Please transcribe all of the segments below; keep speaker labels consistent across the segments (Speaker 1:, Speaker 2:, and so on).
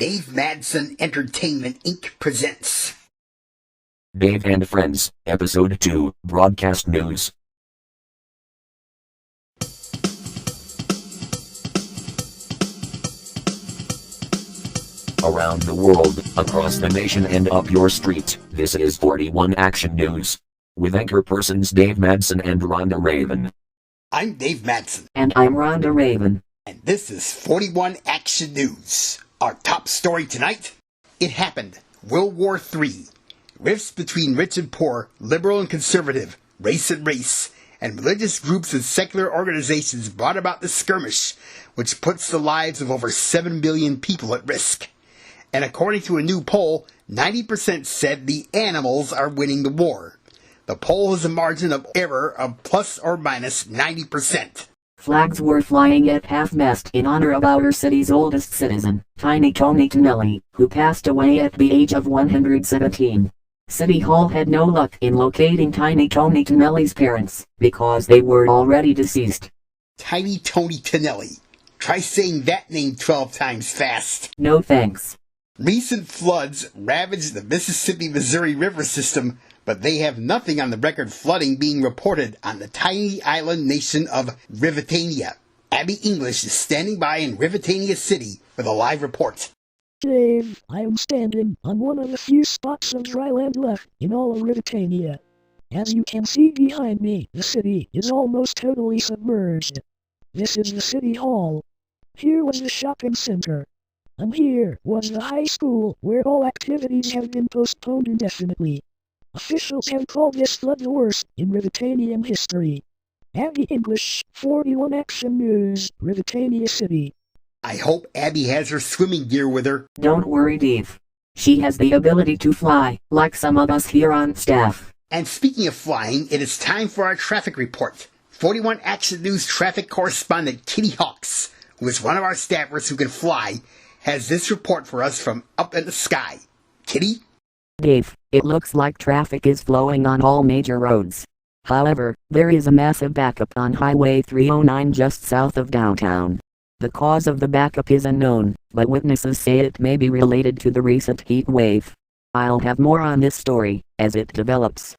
Speaker 1: Dave Madsen Entertainment Inc. presents
Speaker 2: Dave and Friends, Episode 2, Broadcast News. Around the world, across the nation and up your street, this is 41 Action News. With anchor persons Dave Madsen and Rhonda Raven.
Speaker 1: I'm Dave Madsen.
Speaker 3: And I'm Rhonda Raven.
Speaker 1: And this is 41 Action News. Our top story tonight: it happened. World War III. Rifts between rich and poor, liberal and conservative, race and race, and religious groups and secular organizations brought about the skirmish, which puts the lives of over 7 million people at risk. And according to a new poll, 90% said the animals are winning the war. The poll has a margin of error of plus or minus 90%.
Speaker 3: Flags were flying at half-mast in honor of our city's oldest citizen, Tiny Tony Tonelli, who passed away at the age of 117. City Hall had no luck in locating Tiny Tony Tonelli's parents, because they were already deceased.
Speaker 1: Tiny Tony Tonelli. Try saying that name 12 times fast.
Speaker 3: No thanks.
Speaker 1: Recent floods ravaged the Mississippi-Missouri River system, but they have nothing on the record flooding being reported on the tiny island nation of Rivatania. Abby English is standing by in Rivatania City with a live report.
Speaker 4: Dave, I am standing on one of the few spots of dry land left in all of Rivatania. As you can see behind me, the city is almost totally submerged. This is the City Hall. Here was the shopping center. And here was the high school, where all activities have been postponed indefinitely. Officials have called this flood the worst in Rivatanian history. Abby English, 41 Action News, Rivatania City.
Speaker 1: I hope Abby has her swimming gear with her.
Speaker 3: Don't worry, Dave. She has the ability to fly, like some of us here on staff.
Speaker 1: And speaking of flying, it is time for our traffic report. 41 Action News traffic correspondent Kitty Hawks, who is one of our staffers who can fly, has this report for us from up in the sky. Kitty?
Speaker 3: Dave, it looks like traffic is flowing on all major roads. However, there is a massive backup on Highway 309 just south of downtown. The cause of the backup is unknown, but witnesses say it may be related to the recent heat wave. I'll have more on this story as it develops.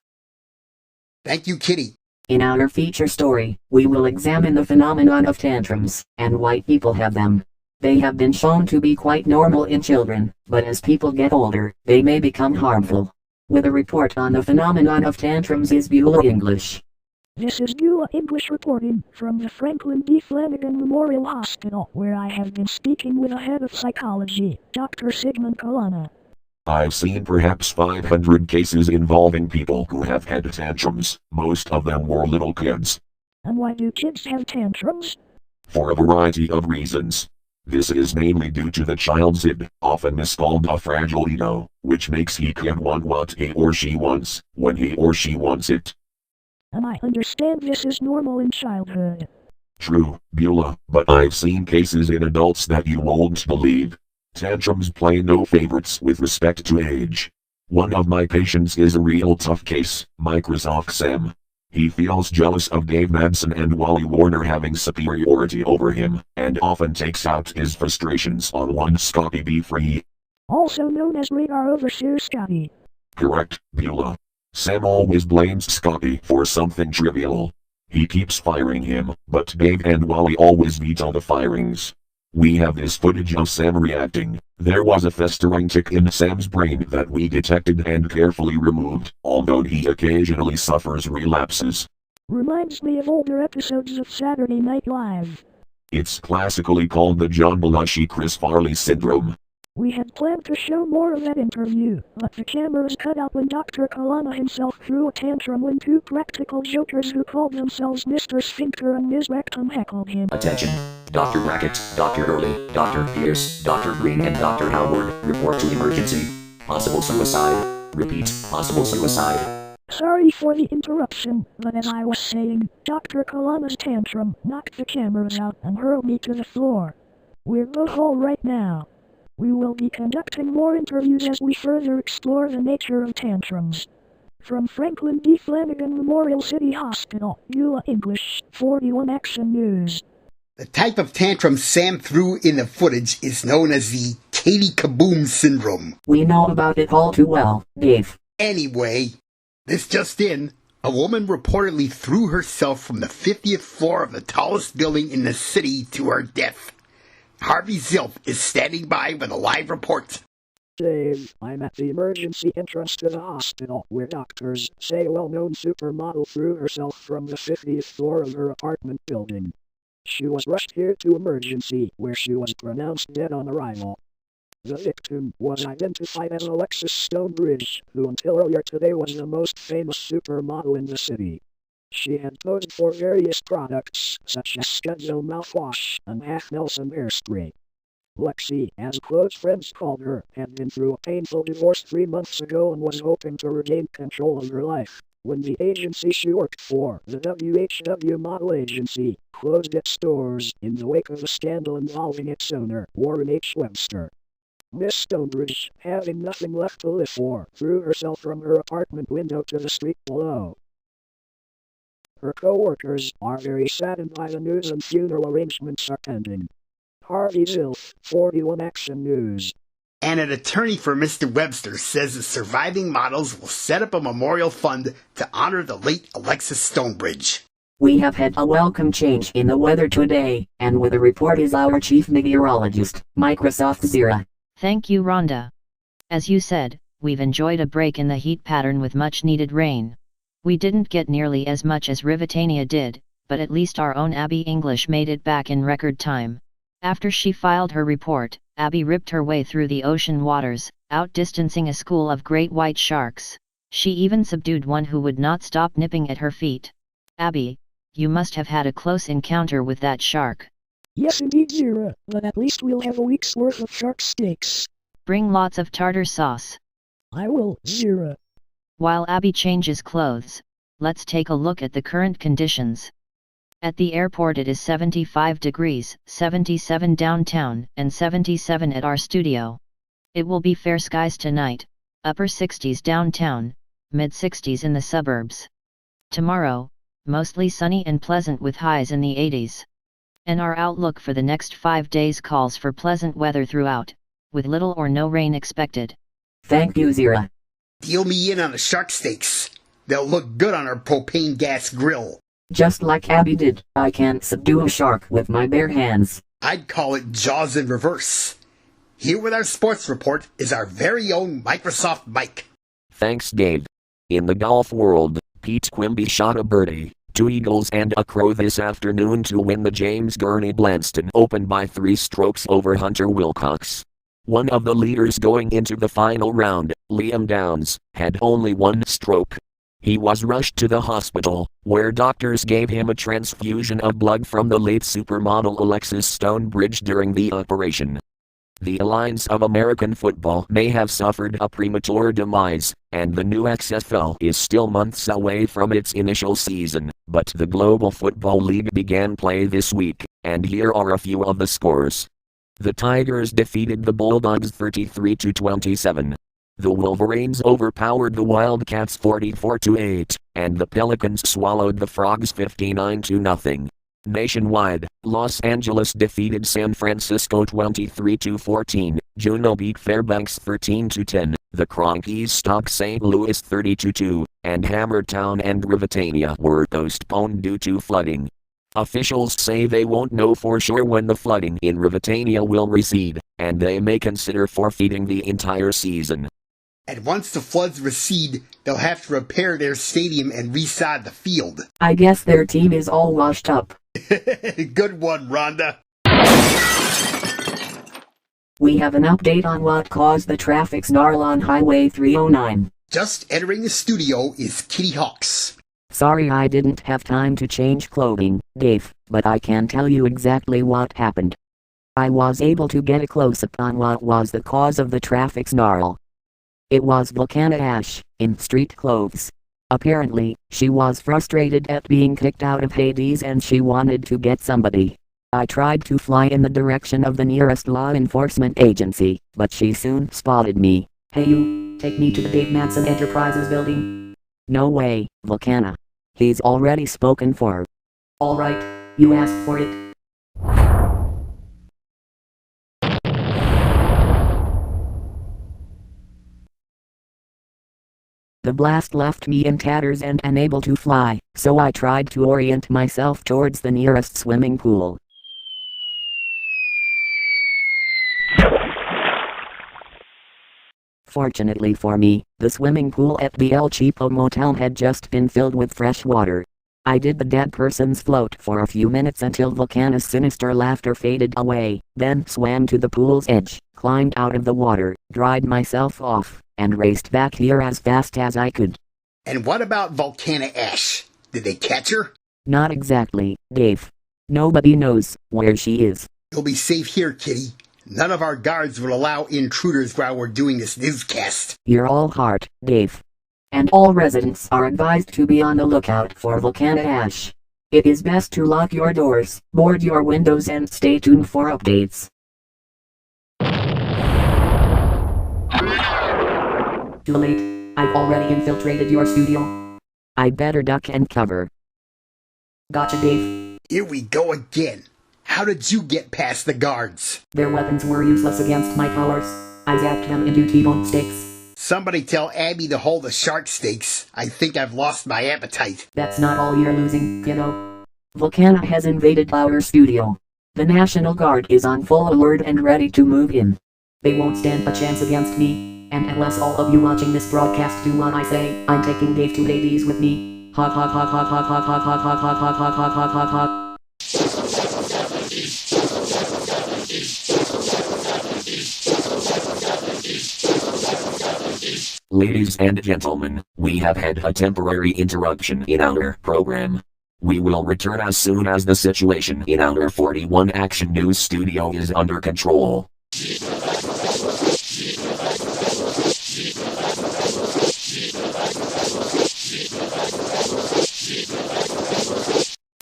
Speaker 1: Thank you, Kitty.
Speaker 3: In our feature story, we will examine the phenomenon of tantrums, and why people have them. They have been shown to be quite normal in children, but as people get older, they may become harmful. With a report on the phenomenon of tantrums is Beulah English.
Speaker 4: This is Beulah English reporting from the Franklin D. Flanagan Memorial Hospital, where I have been speaking with the head of psychology, Dr. Sigmund Kalana.
Speaker 2: I've seen perhaps 500 cases involving people who have had tantrums. Most of them were little kids.
Speaker 4: And why do kids have tantrums?
Speaker 2: For a variety of reasons. This is mainly due to the child's id, often miscalled a fragile ego, which makes he can want what he or she wants, when he or she wants it.
Speaker 4: And I understand this is normal in childhood.
Speaker 2: True, Beulah, but I've seen cases in adults that you won't believe. Tantrums play no favorites with respect to age. One of my patients is a real tough case, Microsoft Sam. He feels jealous of Dave Madsen and Wally Warner having superiority over him, and often takes out his frustrations on one Scotty B. Free.
Speaker 4: Also known as Radar Overseer Scotty.
Speaker 2: Correct, Beulah. Sam always blames Scotty for something trivial. He keeps firing him, but Dave and Wally always veto the firings. We have this footage of Sam reacting. There was a festering tick in Sam's brain that we detected and carefully removed, although he occasionally suffers relapses.
Speaker 4: Reminds me of older episodes of Saturday Night Live.
Speaker 2: It's classically called the John Belushi-Chris Farley syndrome.
Speaker 4: We had planned to show more of that interview, but the cameras cut out when Dr. Kalana himself threw a tantrum when two practical jokers who called themselves Mr. Sphincter and Ms. Rectum heckled him.
Speaker 2: Attention! Dr. Brackett, Dr. Hurley, Dr. Pierce, Dr. Green and Dr. Howard, report to emergency. Possible suicide. Repeat, possible suicide.
Speaker 4: Sorry for the interruption, but as I was saying, Dr. Kalana's tantrum knocked the cameras out and hurled me to the floor. We're both all right now. We will be conducting more interviews as we further explore the nature of tantrums. From Franklin D. Flanagan Memorial City Hospital, Beulah English, 41 Action News.
Speaker 1: The type of tantrum Sam threw in the footage is known as the Katie Kaboom syndrome.
Speaker 3: We know about it all too well, Dave.
Speaker 1: Anyway, this just in. A woman reportedly threw herself from the 50th floor of the tallest building in the city to her death. Harvey Zilf is standing by with a live report.
Speaker 4: Dave, I'm at the emergency entrance to the hospital where doctors say a well-known supermodel threw herself from the 50th floor of her apartment building. She was rushed here to emergency, where she was pronounced dead on arrival. The victim was identified as Alexis Stonebridge, who until earlier today was the most famous supermodel in the city. She had posed for various products, such as Schedule mouthwash and Half Nelson hairspray. Lexi, as close friends called her, had been through a painful divorce 3 months ago and was hoping to regain control of her life, when the agency she worked for, the WHW Model Agency, closed its doors in the wake of a scandal involving its owner, Warren H. Webster. Miss Stonebridge, having nothing left to live for, threw herself from her apartment window to the street below. Her co-workers are very saddened by the news and funeral arrangements are pending. Harvey Zilf, 41 Action News.
Speaker 1: And an attorney for Mr. Webster says the surviving models will set up a memorial fund to honor the late Alexis Stonebridge.
Speaker 3: We have had a welcome change in the weather today, and with a report is our chief meteorologist, Microsoft Zira.
Speaker 5: Thank you, Rhonda. As you said, we've enjoyed a break in the heat pattern with much needed rain. We didn't get nearly as much as Rivitania did, but at least our own Abby English made it back in record time. After she filed her report, Abby ripped her way through the ocean waters, outdistancing a school of great white sharks. She even subdued one who would not stop nipping at her feet. Abby, you must have had a close encounter with that shark.
Speaker 4: Yes indeed, Zira, but at least we'll have a week's worth of shark steaks.
Speaker 5: Bring lots of tartar sauce.
Speaker 4: I will, Zira.
Speaker 5: While Abby changes clothes, let's take a look at the current conditions. At the airport it is 75 degrees, 77 downtown, and 77 at our studio. It will be fair skies tonight, upper 60s downtown, mid 60s in the suburbs. Tomorrow, mostly sunny and pleasant with highs in the 80s. And our outlook for the next 5 days calls for pleasant weather throughout, with little or no rain expected.
Speaker 3: Thank you, Zira.
Speaker 1: Deal me in on the shark steaks. They'll look good on our propane gas grill.
Speaker 3: Just like Abby did, I can't subdue a shark with my bare hands.
Speaker 1: I'd call it Jaws in reverse. Here with our sports report is our very own Microsoft Mike.
Speaker 2: Thanks, Dave. In the golf world, Pete Quimby shot a birdie, 2 eagles and a crow this afternoon to win the James Gurney Blanston Open by 3 strokes over Hunter Wilcox. One of the leaders going into the final round, Liam Downs, had only 1 stroke. He was rushed to the hospital, where doctors gave him a transfusion of blood from the late supermodel Alexis Stonebridge during the operation. The Alliance of American Football may have suffered a premature demise, and the new XFL is still months away from its initial season, but the Global Football League began play this week, and here are a few of the scores. The Tigers defeated the Bulldogs 33-27. The Wolverines overpowered the Wildcats 44-8, and the Pelicans swallowed the Frogs 59-0. Nationwide, Los Angeles defeated San Francisco 23-14, Juneau beat Fairbanks 13-10, the Cronkies stopped St. Louis 32-2, and Hammertown and Rivitania were postponed due to flooding. Officials say they won't know for sure when the flooding in Rivitania will recede, and they may consider forfeiting the entire season.
Speaker 1: And once the floods recede, they'll have to repair their stadium and resod the field.
Speaker 3: I guess their team is all washed up.
Speaker 1: Good one, Rhonda.
Speaker 3: We have an update on what caused the traffic snarl on Highway 309.
Speaker 1: Just entering the studio is Kitty Hawks.
Speaker 3: Sorry I didn't have time to change clothing, Dave, but I can tell you exactly what happened. I was able to get a close-up on what was the cause of the traffic snarl. It was Volcana Ash, in street clothes. Apparently, she was frustrated at being kicked out of Hades and she wanted to get somebody. I tried to fly in the direction of the nearest law enforcement agency, but she soon spotted me. Hey you, take me to the Dave Manson Enterprises building. No way, Volcana. He's already spoken for. Alright, you asked for it. The blast left me in tatters and unable to fly, so I tried to orient myself towards the nearest swimming pool. Fortunately for me, the swimming pool at the El Cheapo Motel had just been filled with fresh water. I did the dead person's float for a few minutes until Volcana's sinister laughter faded away, then swam to the pool's edge, climbed out of the water, dried myself off, and raced back here as fast as I could.
Speaker 1: And what about Volcana Ash? Did they catch her?
Speaker 3: Not exactly, Dave. Nobody knows where she is.
Speaker 1: You'll be safe here, Kitty. None of our guards will allow intruders while we're doing this newscast.
Speaker 3: You're all heart, Dave. And all residents are advised to be on the lookout for Volcana Ash. It is best to lock your doors, board your windows and stay tuned for updates. Too late. I've already infiltrated your studio. I better duck and cover. Gotcha, Dave.
Speaker 1: Here we go again. How did you get past the guards?
Speaker 3: Their weapons were useless against my powers. I zapped them into T-bone steaks.
Speaker 1: Somebody tell Abby to hold the shark steaks. I think I've lost my appetite.
Speaker 3: That's not all you're losing, kiddo. Volcana has invaded our studio. The National Guard is on full alert and ready to move in. They won't stand a chance against me, and unless all of you watching this broadcast do what I say, I'm taking Dave to Hades with me. Hot hot hot hot hot hot hot hot hot hot hot hot hot hot hot hot.
Speaker 2: Ladies and gentlemen, we have had a temporary interruption in our program. We will return as soon as the situation in our 41 Action News studio is under control.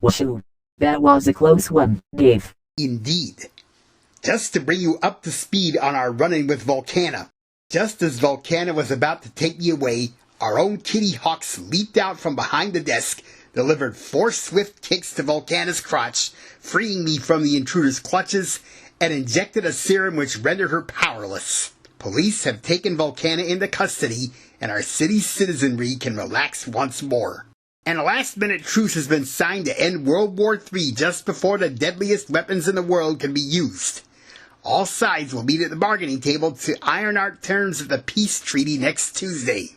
Speaker 3: Washoo. That was a close one, Dave.
Speaker 1: Indeed. Just to bring you up to speed on our run-in with Volcana. Just as Volcana was about to take me away, our own Kitty Hawks leaped out from behind the desk, delivered 4 swift kicks to Volcana's crotch, freeing me from the intruder's clutches, and injected a serum which rendered her powerless. Police have taken Volcana into custody, and our city's citizenry can relax once more. And a last-minute truce has been signed to end World War III just before the deadliest weapons in the world can be used. All sides will meet at the bargaining table to iron out terms of the peace treaty next Tuesday.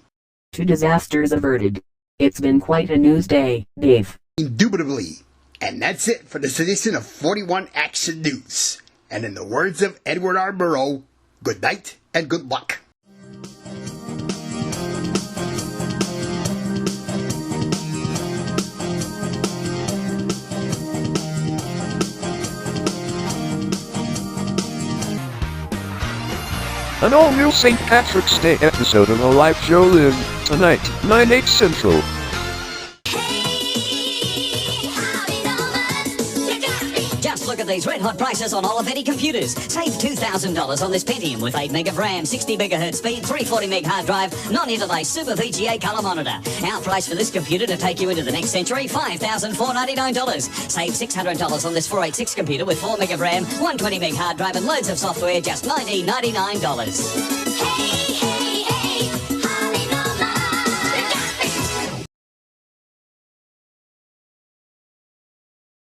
Speaker 3: 2 disasters averted. It's been quite a news day, Dave.
Speaker 1: Indubitably. And that's it for this edition of 41 Action News. And in the words of Edward R. Murrow, good night and good luck.
Speaker 6: An all-new St. Patrick's Day episode of The Live Show Live tonight, 9/8 Central.
Speaker 7: Just look at these red-hot prices on Olivetti computers. Save $2,000 on this Pentium with 8 meg of RAM, 60 MHz speed, 340 meg hard drive, non-interlace Super VGA color monitor. Our price for this computer to take you into the next century, $5,499. Save $600 on this 486 computer with 4 meg of RAM, 120 meg hard drive and loads of software, just $1,999. Hey, hey.